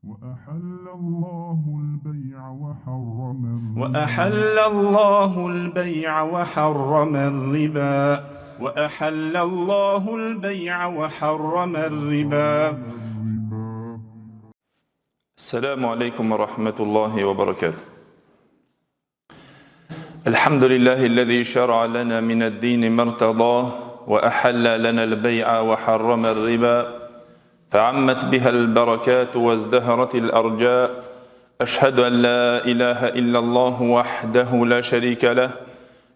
وأحل الله البيع وحرم الربا وأحل الله البيع وحرم الربا. السلام عليكم ورحمة الله وبركاته. الحمد لله الذي شرع لنا من الدين ما ارتضاه وأحل لنا البيع وحرم الربا فعمت بها البركات وازدهرت الأرجاء. أشهد أن لا إله إلا الله وحده لا شريك له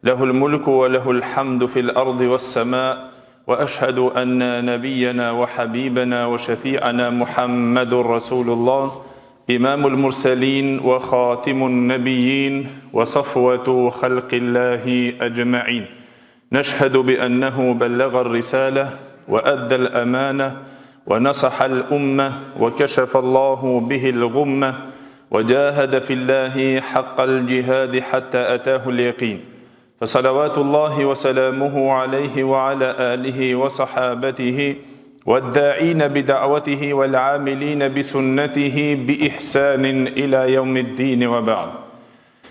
له الملك وله الحمد في الأرض والسماء. وأشهد أن نبينا وحبيبنا وشفيعنا محمد رسول الله إمام المرسلين وخاتم النبيين وصفوة خلق الله أجمعين. نشهد بأنه بلغ الرسالة وأدى الأمانة ونصح الأمة وكشف الله به الغمة وجاهد في الله حق الجهاد حتى أتاه اليقين. فصلوات الله وسلامه عليه وعلى آله وصحابته والداعين بدعوته والعاملين بسنته بإحسان إلى يوم الدين وبعد.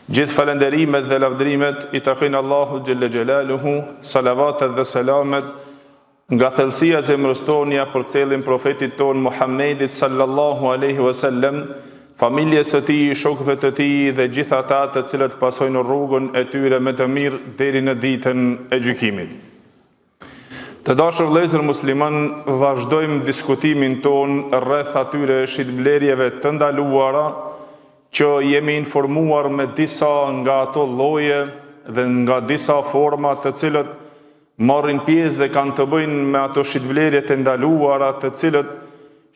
Gjithë falënderimet dhe lavdrimet I takojnë Allahut xhelle xhelaluhu, salavatet dhe selamet nga thellësia e zemrës tonia për cilin profetit ton Muhammedit sallallahu alaihi wasallam, familjes së tij, shokëve të tij dhe gjithë ata të cilët pasojnë rrugën e tyre me të mirë deri në ditën e gjykimit. Të dashur vëllezër musliman, vazhdojmë diskutimin ton rreth atyre shitblerjeve të ndaluara që jemi informuar me disa nga ato lloje dhe nga disa forma të cilët marrin pjesë dhe kanë të bëjnë me ato shitblerje të ndaluara të cilët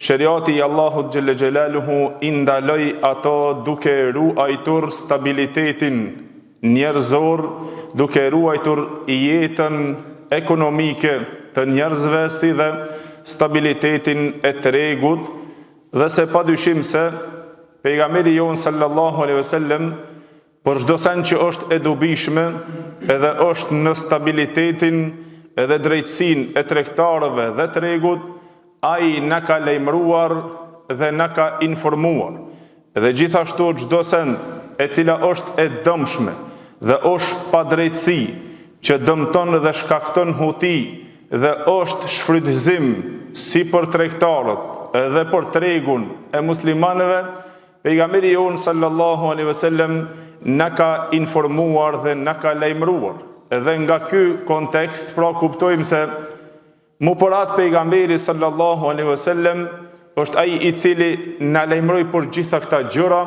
Sheriati I Allahut xhelle xhelaluhu I ndaloi ato duke ruajtur stabilitetin njerëzor, duke ruajtur jetën ekonomike të njerëzve si dhe stabilitetin e tregut, dhe se padyshim se pejgamberi jon sallallahu alaihi wasallam për çdo sen që është e dobishme edhe është në stabilitetin edhe drejtësinë e tregtarëve dhe tregut, ai na ka lajmëruar dhe na ka informuar. Dhe gjithashtu çdo sen e cila është e dëmshme dhe është pa drejtësi që dëmton dhe shkakton huti dhe është shfrytëzim si për tregtarët edhe për tregun e muslimanëve, pejgamberi jon sallallahu alaihi wasallam na ka informuar dhe na ka lajmëruar. Edhe nga ky kontekst pra kuptojmë se mu përat pejgamberi sallallahu alaihi wasallam është ai I cili na lajmëroi për gjitha këta gjëra,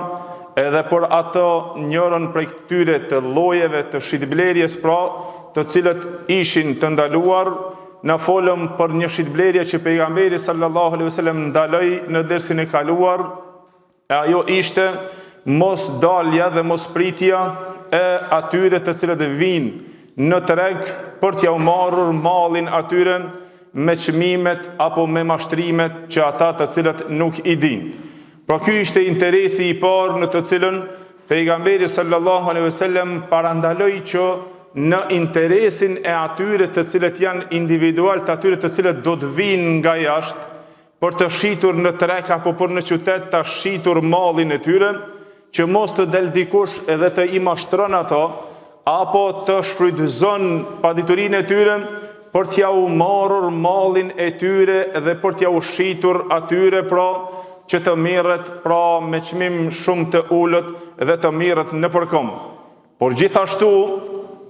edhe për ato njërën prej këtyre të llojeve të shitblerjes, pra të cilët ishin të ndaluar. Na folëm për një shitblerje që pejgamberi sallallahu alaihi wasallam ndaloi në dersin e kaluar, e ajo ishte mos dalja dhe mos pritja e atyre të cilët vinë në treg për t'ja u marrur mallin atyre me çmimet apo me mashtrimet që ata të cilët nuk I dinë. Pra ky ishte interesi I parë në të cilën pejgamberi sallallahu alaihi wasallam parandaloi që në interesin e atyre të cilët janë individual, të atyre të cilët do të vinë nga jashtë për të shitur në treg apo për në qytet të shitur mallin e tyre, që mos të del dikush edhe të I mashtron ato, apo të shfrytëzon paditurinë e tyre për t'ja u marrur mallin e tyre dhe për t'ja u shitur atyre, pra që të mirret pra me çmim shumë të ulët dhe të mirret në përkom. Por gjithashtu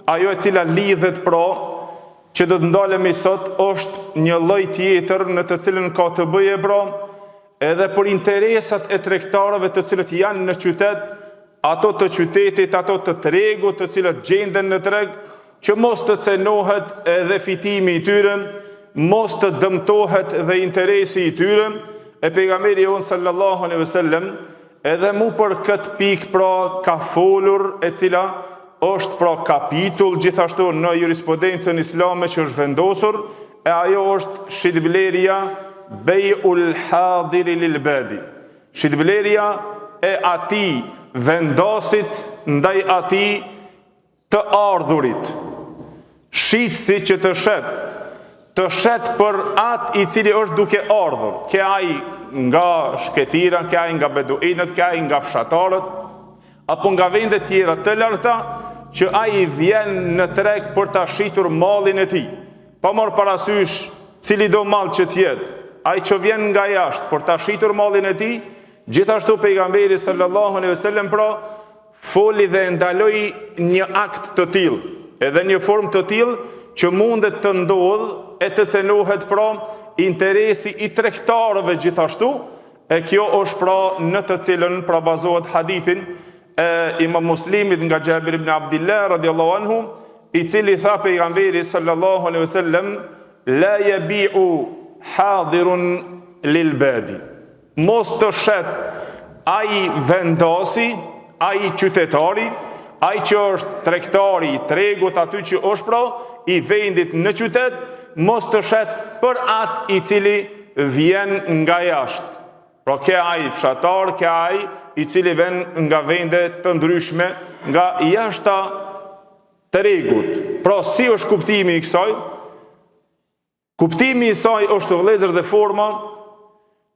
ajo e cila lidhet pra që do të ndalemi sot është një lloj tjetër në të cilën ka të bëjë pra edhe për interesat e tregtarëve të cilët janë në qytet, ato të qytetit, ato të tregut të cilët gjenden në treg, që mos të cenohet edhe fitimi I tyre, mos të dëmtohet dhe interesi I tyre. E pejgamberi jon sallallahu alaihi wasallam edhe mu për këtë pikë pra ka folur, e cila është pra kapitull gjithashtu në jurisprudencën islame që është vendosur, e ajo është shitblerja bejul hadiri lil badi. Shitblerja e ati vendasit ndaj ati të ardhurit. Shitësi që të shet për atë I cili është duke ardhur. Ke ai nga shketira, kaj nga beduinët, kaj nga fshatarët, apo nga vende tjera të larta, që ai vjen në treg për ta shitur mallin e tij. Pa marrë parasysh cili do mall që tjetë, ai që vjen nga jashtë për ta shitur mallin e tij, gjithashtu pejgamberi sallallahu alaihi wasallam pra foli dhe ndaloi një akt të tillë, edhe një formë të tillë që mundet të ndodhë e të cenohet pra interesi i tregtarëve gjithashtu, e kjo është pra në të cilën pra bazohet hadithin e Imam Muslimit nga Jabir ibn Abdillah radiallahu anhu, i cili tha pejgamberi sallallahu alaihi wasallam, la yabi'u hadirun lil badi. Mos të shet ai vendasi, ai qytetari, ai që është tregtari i tregut aty që është pra i vendit në qytet, mos të shet për atë i cili vjen nga jashtë. Pra ke ai fshatar, ke ai i cili vjen nga vende të ndryshme, nga jashta tregut. Pra si është kuptimi i kësaj? Kuptimi i saj është vëllezër dhe forma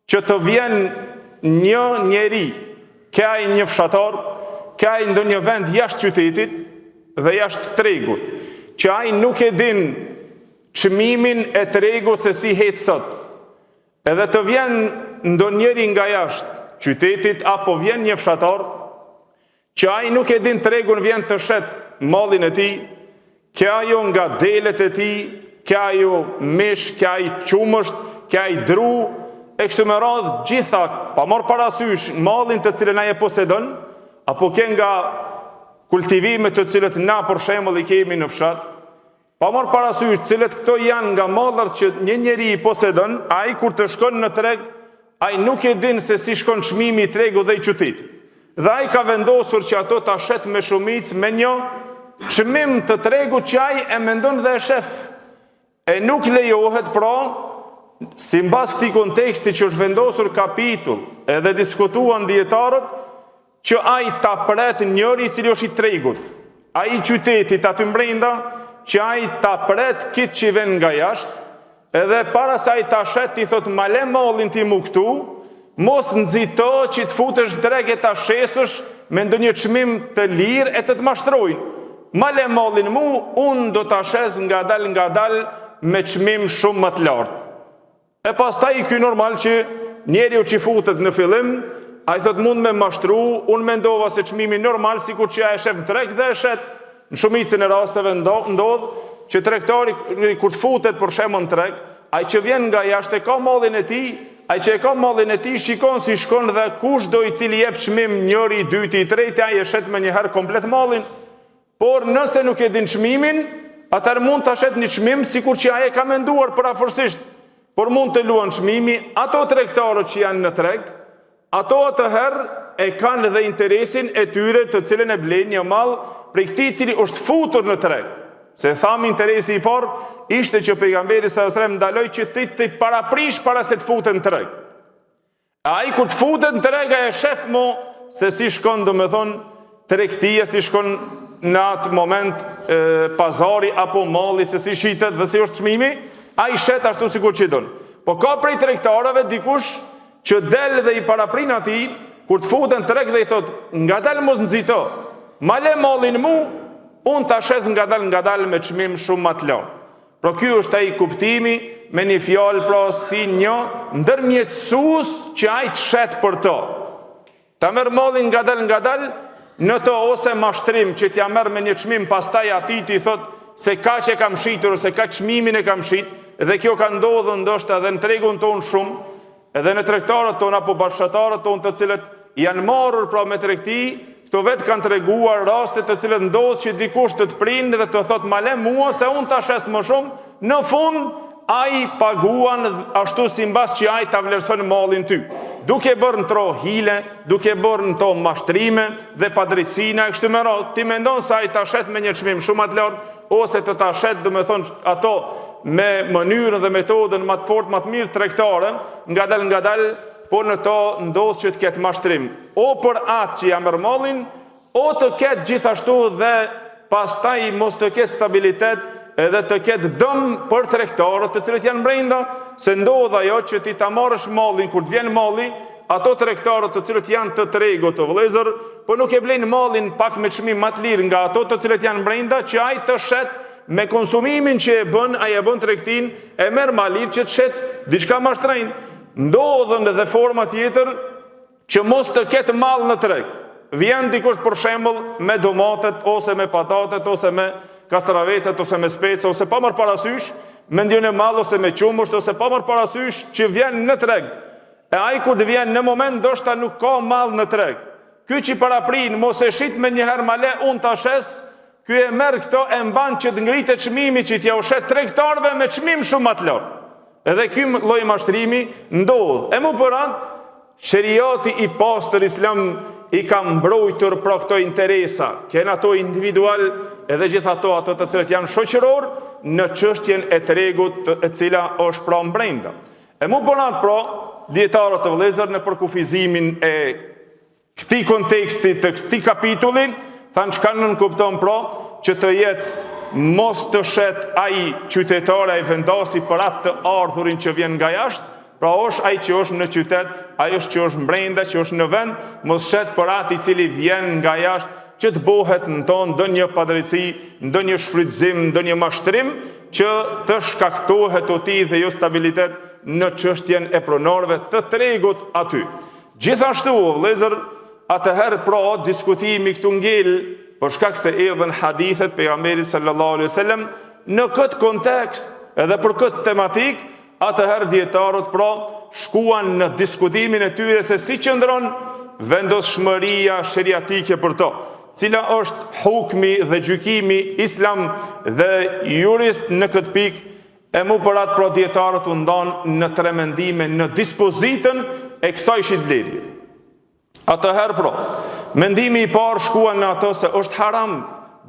që të vjen një njeri, ke ai një fshatar, ke ai ndonjë vend jashtë qytetit dhe jashtë tregut, që ai nuk e din çmimin e tregut se si het sot. Edhe të vjen ndonjëri nga jashtë qytetit apo vjen një fshatar që ai nuk e din tregun, vjen të shet mallin e tij, ke ajo nga delet e tij, ke ajo mish, ke ai qumësht, ke ai dru, e kështu me radhë gjitha, pa marrë parasysh mallin të cilën ai e posedon, apo ke nga kultivimet të cilët na për shembull i kemi në fshat, pa marrë parasysh cilët këto janë nga mallat që një njeri i posedon, ai kur të shkon në treg, ai nuk e din se si shkon çmimi i tregut dhe i qytetit. Dhe ai ka vendosur që ato ta shet me shumicë me një çmim të tregut që ai e mendon dhe e shef. E nuk lejohet pra, sipas këtij konteksti që është vendosur kapitull, edhe diskutuan dietarët, që ai ta pret njëri i cili është i tregut, ai i qytetit aty brenda, që ai ta pret kitë që vjen nga jashtë, edhe para sa ai ta shet i thot ma le mallin ti mu këtu, mos nxito që të futesh drejt e ta shesësh me ndonjë çmim të lirë e të mashtrojnë. Ma le mallin mu, unë do ta shes nga dal me çmim shumë më të lartë. E pastaj ky normal që njeriu që futet në fillim, ai thot mund me mashtru, unë mendova se çmimi normal sikur që ai e shef drejt dhe e shet. Në shumicën e rasteve ndodh që tregtari kur të futet për shembull në treg, ai që vjen nga jashtë e ka mallin e tij, ai që e ka mallin e tij shikon si shkon dhe kushdo i cili jep çmim njëri, i dyti, i treti, ai e shet më një herë komplet mallin. Por nëse nuk e din çmimin, atëherë mund ta shet një çmim sikur që ai e ka menduar parafërsisht. Por mund të luan çmimi ato tregtarët që janë në treg, ato atëherë e kanë dhe interesin e tyre të cilën e blen një mall prej këtij cili është futur në treg. Se tham interesi i parë ishte që pejgamberi sallallahu alajhi wasallam ndaloi që ti të paraprish para se të futet në treg. Ai kur të futet në treg e shef mo se si shkon domethën tregtia, si shkon në atë moment pazari apo malli, se si shitet dhe si është çmimi, ai shet ashtu sikur që don. Po ka prej tregtarëve dikush që del dhe i paraprin atij kur të futen në treg dhe i thot ngadal mos nxito, ma le mallin mu, unë ta shes ngadal me çmim shumë më të lartë. Pra ky është ai kuptimi me një fjalë pra si një ndërmjetësues që ai të shet për to. Ta merr mallin ngadal në to ose mashtrim që t'ja merr me një çmim, pastaj atij ti thot se kaq e kam shitur ose kaq çmimin e kam shit, dhe kjo ka ndodhur ndoshta edhe në tregun ton shumë, edhe në tregtarët ton apo bashkëtarët ton të cilët janë marrur pra me tregti. Këto vetë kanë treguar raste të cilët ndodh që dikush të prind dhe të thot ma le mua se unë ta shes më shumë, në fund ai paguan ashtu sipas që ai ta vlerëson mallin ty. Duke bërë në tro hile, duke bërë në to mashtrime dhe padrejtësina e kështu me radhë, ti mendon se ai ta shet me një çmim shumë më të lartë, ose të ta shet domethënë ato me mënyrën dhe metodën më të fortë, më të mirë tregtare, ngadal, por në to ndodh që të ketë mashtrim, o për atë që ja merr mallin, o të ketë gjithashtu dhe pastaj mos të ketë stabilitet edhe të ketë dëm për tregtarët të cilët janë brenda, se ndodh ajo që ti ta marrësh mallin kur të vjen malli, ato tregtarët të cilët janë të tregut të vëllezër, po nuk e blejnë mallin pak me çmim më të lirë nga ato të cilët janë brenda, që ai të shet me konsumimin që e bën, ai e bën tregtin, e merr malir që të shet diçka më shtrenjtë. Ndodhen edhe forma tjetër që mos të ketë mall në treg. Vjen dikush për shembull me domatet ose me patatet ose me kastravecet ose me specë ose pa marr parasysh me ndjen e mall ose me qumusht ose pa marr parasysh që vjen në treg. E ai kur të vjen në moment ndoshta nuk ka mall në treg. Ky që paraprin mos e shit me një herë male unë ta shes, ky e merr këto e mban që të ngritet çmimi që t'ja ushet tregtarëve me çmim shumë më të lartë. Edhe ky lloj mashtrimi ndodh. E më përran, sheriati i pastër islam i ka mbrojtur për këto interesa, kënë ato individual edhe gjithato ato të cilët janë shoqëror në çështjen e tregut e cila është pra brenda. E më përran pra, dietarët e vëllezër në përkufizimin e këtij konteksti të këtij kapitulli, thanë çka nën kupton pra që të jetë mos të shet ai qytetari ai vendasi për atë të ardhurin që vjen nga jashtë, pra është ai që është në qytet, ai është që është brenda, që është në vend, mos shet për atë i cili vjen nga jashtë, që të bëhet në tonë ndonjë padrejti, ndonjë shfrytëzim, ndonjë mashtrim, që të shkaktohet oti dhe jo stabilitet në çështjen e pronarëve të tregut aty. Gjithashtu, vëllezër, atëherë pra diskutimi këtu ngel për shkak se erdhën hadithet pejgamberit sallallahu alaihi wasallam në këtë kontekst edhe për këtë tematik, atëherë dietarët pra shkuan në diskutimin e tyre se si qëndron vendoshmëria sheriatike për to, cila është hukmi dhe gjykimi islam dhe jurist në këtë pikë. E mu për atë pra dietarët u ndan në tre mendime në dispozitën e kësaj shitblerje. Atëherë pra, mendimi i parë shkuan në ato se është haram,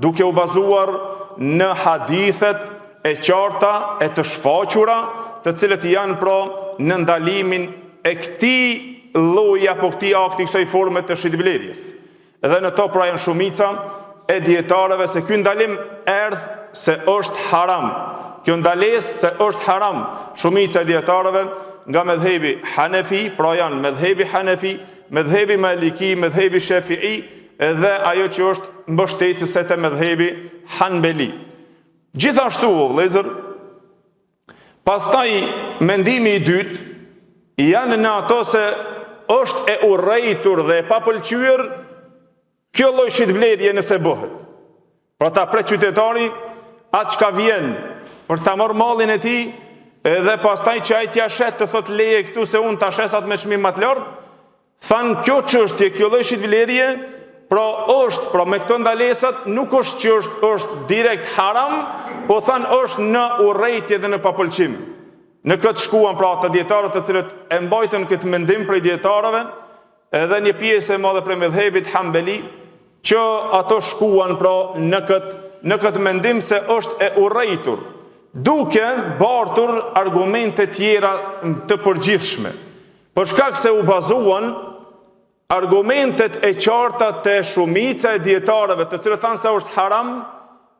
duke u bazuar në hadithet e qarta e të shfaqura, të cilët janë pra në ndalimin e këtij lloji apo këtij akti, kësaj forme të shitblerjes. Edhe në to pra janë shumica e dietarëve se ky ndalim erdh se është haram. Kjo ndalesë se është haram, shumica e dietarëve nga medhebi Hanefi, pra janë medhebi Hanefi, medhebi Maliki, medhebi Shafi'i, edhe ajo që është mbështetëse të medhebi Hanbeli. Gjithashtu, vëllezër, pastaj mendimi i dytë janë në ato se është e urrejtur dhe e papëlqyer kjo lloj shitblerje nëse bëhet. Pra ta pret qytetari atë çka vjen për ta marrë mallin e tij, edhe pastaj që ai t'ia shet të thot leje këtu se unë ta shesat me çmim më të lartë, thanë kjo çështje, kjo lloj shitblerje, pra është, pra me këto ndalesat nuk është që është direkt haram, po thanë është në urrejtje dhe në papëlqim. Në këtë shkuan pra të dietarët të cilët e mbajtën këtë mendim prej dietarëve, edhe një pjesë e madhe prej medhebit Hanbeli, që ato shkuan pra në këtë mendim se është e urrejtur, duke bartur argumente tjera të përgjithshme. Për shkak se u bazuan argumentet e qarta të shumica e dietarëve, të cilët thanë se është haram,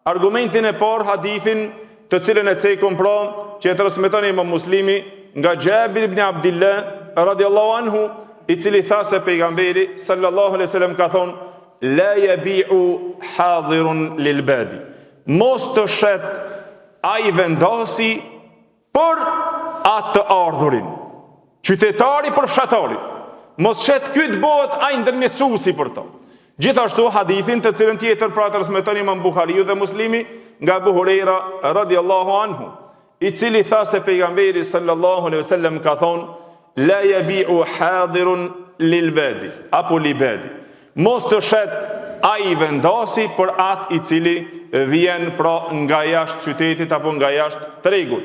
argumentin e parë hadithin të cilën e cekun pra që e transmeton Imam Muslimi nga Jabir ibn Abdillah radhiyallahu anhu, i cili tha se pejgamberi sallallahu alaihi wasallam ka thonë la yabi'u hadirun lil badi. Mos të shet ai vendasi për atë të ardhurin. Qytetari për fshatarin. Mos shet ky të bëhet ai ndërmjetësuesi për to. Gjithashtu hadithin të cilën tjetër pra transmeton Imam Buhariu dhe Muslimi nga Abu Huraira radhiyallahu anhu, i cili tha se pejgamberi sallallahu alaihi wasallam ka thonë la yabi'u hadirun lil badi apo li badi. Mos të shet ai vendasi për atë i cili vjen pra nga jashtë qytetit apo nga jashtë tregut.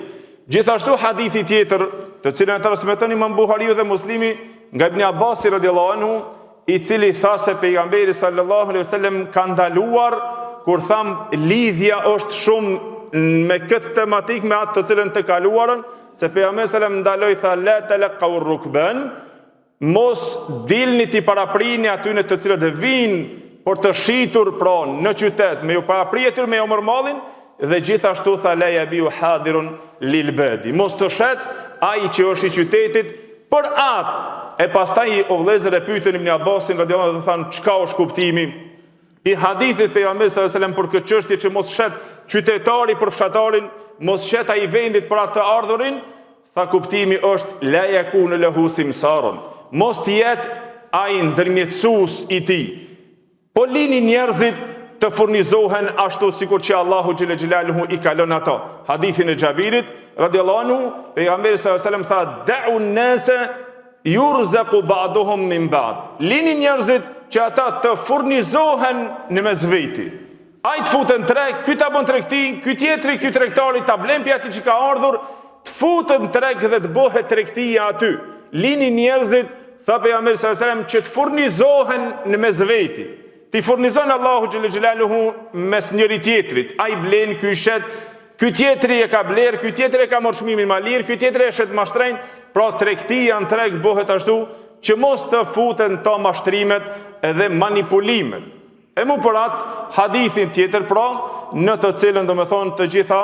Gjithashtu hadithi tjetër të cilën e transmeton Imam Buhariu dhe Muslimi nga Ibn Abbas radhiyallahu anhu, i cili tha se pejgamberi sallallahu alaihi wasallam ka ndaluar kur tham lidhja është shumë me këtë tematik me atë të cilën të kaluarën, se pejgamberi sallallahu ndaloi tha la talaqaw rukban, mos dilni ti paraprini aty në të cilët vinë për të shitur pra në qytet, me ju parapritur me jo mërmallin, dhe gjithashtu tha la yabiu hadirun lil badi. Mos të shet ai që është i qytetit për atë. E pastaj o vëllezër e pyetën Ibn Abbasin radhiyallahu anhu dhe thanë çka është kuptimi i hadithit pejgamberit sallallahu alajhi wasallam për këtë çështje që mos shet qytetari për fshatarin, mos shet ai vendit për atë të ardhurin. Tha kuptimi është la yakunu lahu simsaron. Mos të jetë ai ndërmjetësues i tij. Po lini njerëzit të furnizohen ashtu sikur që Allahu xhelle xhelaluhu i ka lënë ato. Hadithin e Xhabirit radhiyallahu anhu, pejgamberi sallallahu alajhi wasallam tha da'u an-nasa yurzaqu ba'duhum min ba'd. Lini njerëzit që ata të furnizohen në mes veti. Ai të futen treg, ky ta bën tregti, ky tjetri, ky tregtari ta blen pi atij që ka ardhur, të futen treg dhe të bëhet tregtia aty. Lini njerëzit, tha pejgamberi sallallahu alajhi wasallam, që të furnizohen në mes veti. Ti furnizon Allahu xhelle xhelaluhu mes njëri tjetrit. Ai blen, ky shet, ky tjetri e ka bler, ky tjetri e ka marrë çmimin ma lir, ky tjetri e shet mashtrenj. Pra tregtia në treg bëhet ashtu që mos të futen to mashtrimet edhe manipulimet. E mu për atë hadithin tjetër, pra në të cilën domethënë të gjitha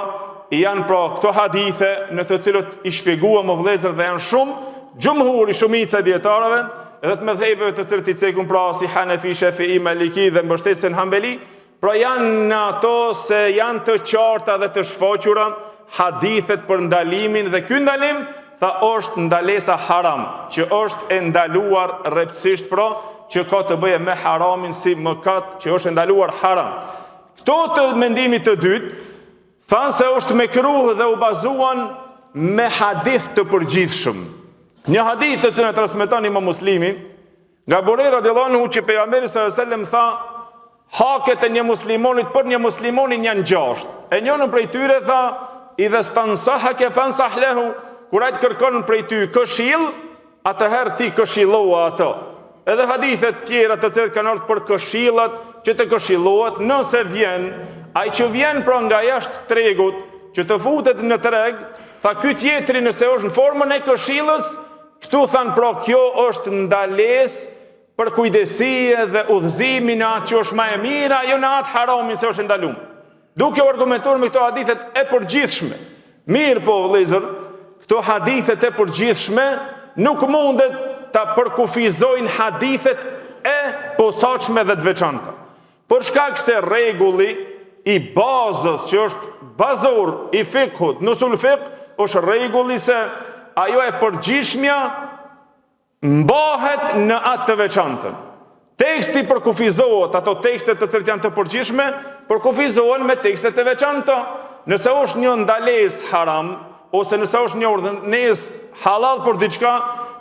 janë pra këto hadithe në të cilët i shpjeguam o vëllezër dhe janë shumë, xhumhuri shumica e dietarëve edhe të mëdhejbeve të cilët i cekun pra si Hanefi, Shafi'i, Maliki dhe mbështetësin Hambeli, pra janë në ato se janë të qarta dhe të shfaqura hadithet për ndalimin dhe ky ndalim tha është ndalesa haram, që është e ndaluar rreptësisht pra që ka të bëje me haramin si mëkat që është e ndaluar haram. Këto të mendimit të dytë thanë se është mekruh dhe u bazuan me hadith të përgjithshëm. Një hadith të cilën e transmeton Imam Muslimi nga Buhari radhiyallahu anhu që pejgamberi sallallahu alajhi wasallam tha haket e një muslimonit për një muslimonin janë 6. E njërin prej tyre tha idha stansahaka fansah lahu, kur ai të kërkon prej ty këshill, atëherë ti këshilloa ato. Edhe hadithet tjera të cilat kanë ardhur për këshillat që të këshillohet nëse vjen ai që vjen pra nga jashtë tregut që të futet në treg, tha ky tjetri nëse është në formën e këshillës, këtu thanë pra kjo është ndalesë për kujdesie dhe udhëzimin në atë që është më e mira, jo në atë haramin se është ndaluar. Duke u argumentuar me këto hadithet e përgjithshme. Mirë po vëllezër, këto hadithet e përgjithshme nuk mundet ta përkufizojnë hadithet e posaçme dhe të veçanta. Për shkak se rregulli i bazës që është bazor i fikhut, në usul fiqh, është rregulli se ajo e përgjithshmja mbahet në atë të veçantën. Teksti përkufizohet, ato tekstet të cilët janë të përgjithshme, përkufizohen me tekstet e veçanta. Nëse është një ndalesë haram ose nëse është një urdhënesë halal për diçka,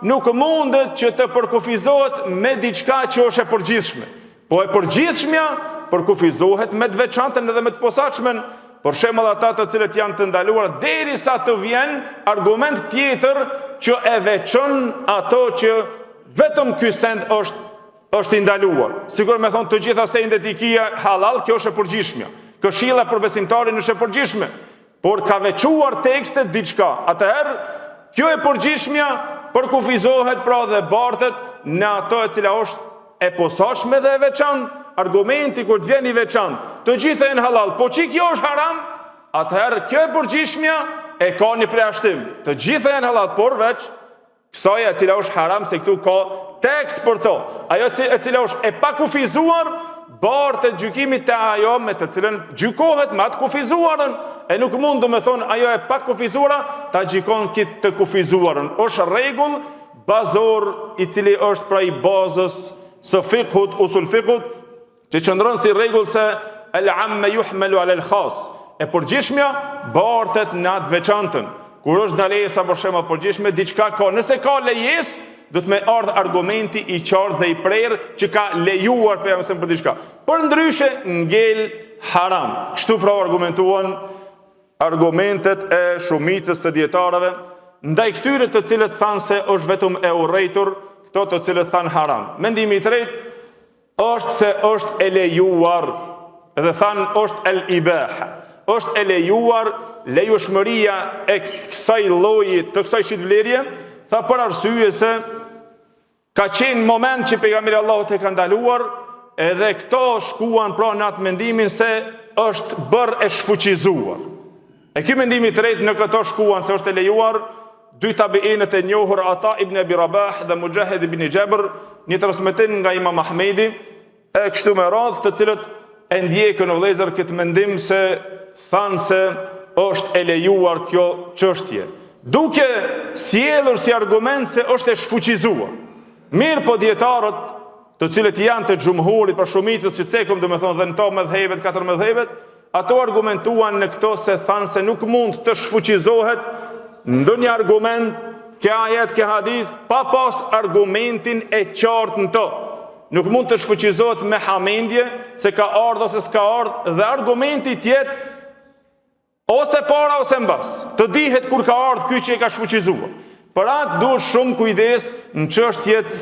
nuk mundet që të përkufizohet me diçka që është e përgjithshme. Po e përgjithshmja përkufizohet me të veçantën edhe me të posaçmen. Për shembull ata të cilët janë të ndaluar derisa të vjen argument tjetër që e veçon ato që vetëm ky send është i ndaluar. Sigur me thonë të gjitha sendet i kia halal, kjo është e përgjithshme. Këshilla për besimtarin është e përgjithshme, por ka veçuar tekstet diçka. Atëherë kjo e përgjithshmja përkufizohet pra dhe bartet në ato e cila është e posaçme dhe e veçantë. Argumenti kur të vjen i veçantë, të gjitha janë halal, po që kjo është haram, atëherë kjo e përgjithshmja e ka një përjashtim. Të gjitha janë halal, por veç kësaj e cila është haram, se këtu ka tekst për to. Ajo e cila është e pa kufizuar, bartet gjykimit të ajo me të cilën gjykohet me atë kufizuarën. E nuk mund do me thonë ajo e pa kufizuara ta gjykon këtë të kufizuarën. Është rregull bazor i cili është pra i bazës së fiqhut, usul fiqhut, që qëndron si rregull se el-amme yuhmalu ala al-khas. E përgjithshmja bartet në atë veçantën. Kur është ndalesa për shembull përgjithshme, diçka ka, nëse ka lejesë, do të më ardh argumenti i qartë dhe i prerë që ka lejuar për diçka. Për ndryshe ngel haram. Kështu pra argumentuan argumentet e shumicës së dietarëve ndaj këtyre të cilët thanë se është vetëm e urrëtur, këto të cilët thanë haram. Mendimi i tretë është se është e lejuar, dhe thanë është el-ibaha. Është e lejuar lejushmëria e kësaj lloji të kësaj shitblerje, tha për arsye se ka qenë moment që pejgamberi Allahut e ka ndaluar, edhe këto shkuan pra në atë mendimin se është bërë e shfuqizuar. E ky mendim i tretë në këto shkuan se është e lejuar dy tabiinët e njohur Ata ibn Abi Rabah dhe Mujahid ibn Jabr, një transmetim nga Imam Ahmedi, e kështu me radhë, të cilët e ndjekën o vëllezër këtë mendim se thanë se është e lejuar kjo çështje, duke sjellur si argument se është e shfuqizuar. Mirë po dietarët, të cilët janë të xhumhurit për shumicës që cekëm domethënë dhe në to mëdhëbet, katër mëdhëbet, ato argumentuan në këto se thanë se nuk mund të shfuqizohet ndonjë argument, ke ajet, ke hadith, pa pas argumentin e qartë në to. Nuk mund të shfuqizohet me hamendje se ka ardhur ose s'ka ardhur, dhe argumenti tjetë ose para ose mbas. Të dihet kur ka ardhur ky që e ka shfuqizuar. Për atë duhet shumë kujdes në çështjet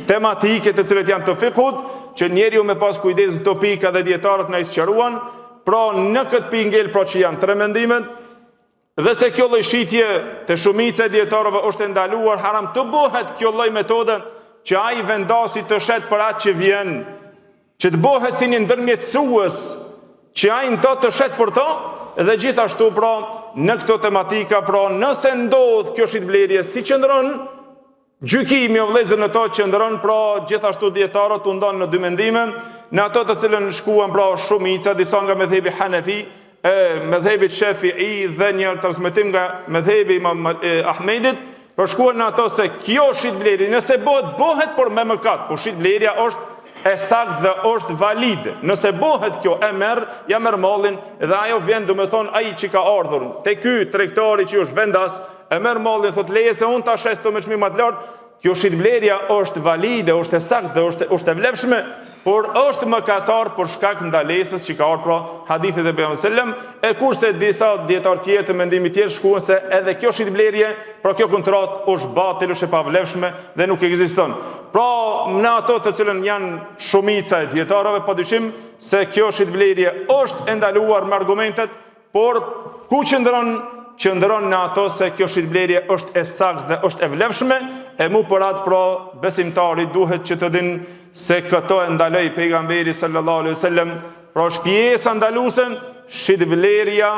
tematike të cilat janë të fikut, që njeriu me pas kujdes në këto pika dhe dietarët na i sqaruan. Pra në këtë pingel që janë tre mendimet, dhe se kjo lloj shitje të shumica e dietarëve është e ndaluar, haram të bëhet kjo lloj metode që ai vendasi të shet për atë që vjen, që të bëhet si një ndërmjetësues, që ai ndo të shet për to, dhe gjithashtu pra në këto tematika, pra nëse ndodh kjo shitblerje, si qëndron gjykimi o vëllezër në to, qëndron pra gjithashtu dietarët u ndonë në dy mendime, në ato të cilën shkuan pra shumica, disa nga medhebi Hanefi, medhebi Shafi'i dhe një transmetim nga medhebi Imam Ahmedit, për shkuan në ato se kjo shitblerje, nëse bëhet por me mëkat, por shitblerja është e saktë dhe është valide. Nëse bëhet kjo ja merr mallin dhe ajo vjen domethënë ai që ka ardhur te ky tregtari që është vendas, e merr mallin, thot leje se unë ta shes të me çmim më të lartë, kjo shitblerja është valide, është e saktë dhe është e vlefshme, por është mëkatar për shkak ndalesës që ka ardhur pra hadithet e Pejgamberit sallam, e kurse disa dietar tjetër mendimi tjetër shkuan se edhe kjo shitblerje, pra kjo kontratë është batil, është e pavlefshme dhe nuk ekziston. Pra në ato të cilën janë shumica e dietarëve, padyshim se kjo shitblerje është e ndaluar me argumentet, por ku qëndron në ato se kjo shitblerje është e saktë dhe është e vlefshme, e mu për atë pra besimtari duhet që të din se këto e ndaloi pejgamberi sallallahu alaihi wasallam, pra është pjesa ndaluese shitblerja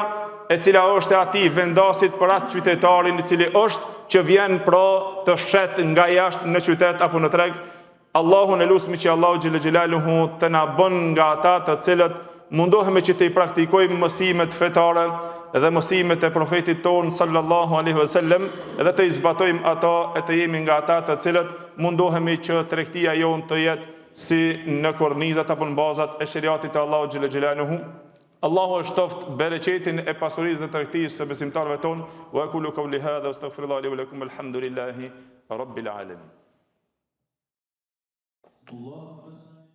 e cila është e atij vendasit për atë qytetarin i cili është që vjen pra të shet nga jashtë në qytet apo në treg. Allahun e lusmi që Allahu xhel xelaluhu të na bën nga ata të cilët mundohemi që të i praktikojmë mësimet fetare dhe mësimet e profetit ton sallallahu alaihi wasallam, dhe të zbatojmë ato e të jemi nga ata të cilët mundohemi që tregtia jon të jetë si në kornizat apo në bazat e shariatit të Allahu xhel xelaluhu. Allahu e shtoft bereqetin e pasurisë dhe tregtisë së besimtarëve ton. Wa aqulu qawli hadha wastaghfirullahi li wa lakum, alhamdulillahi rabbil alamin.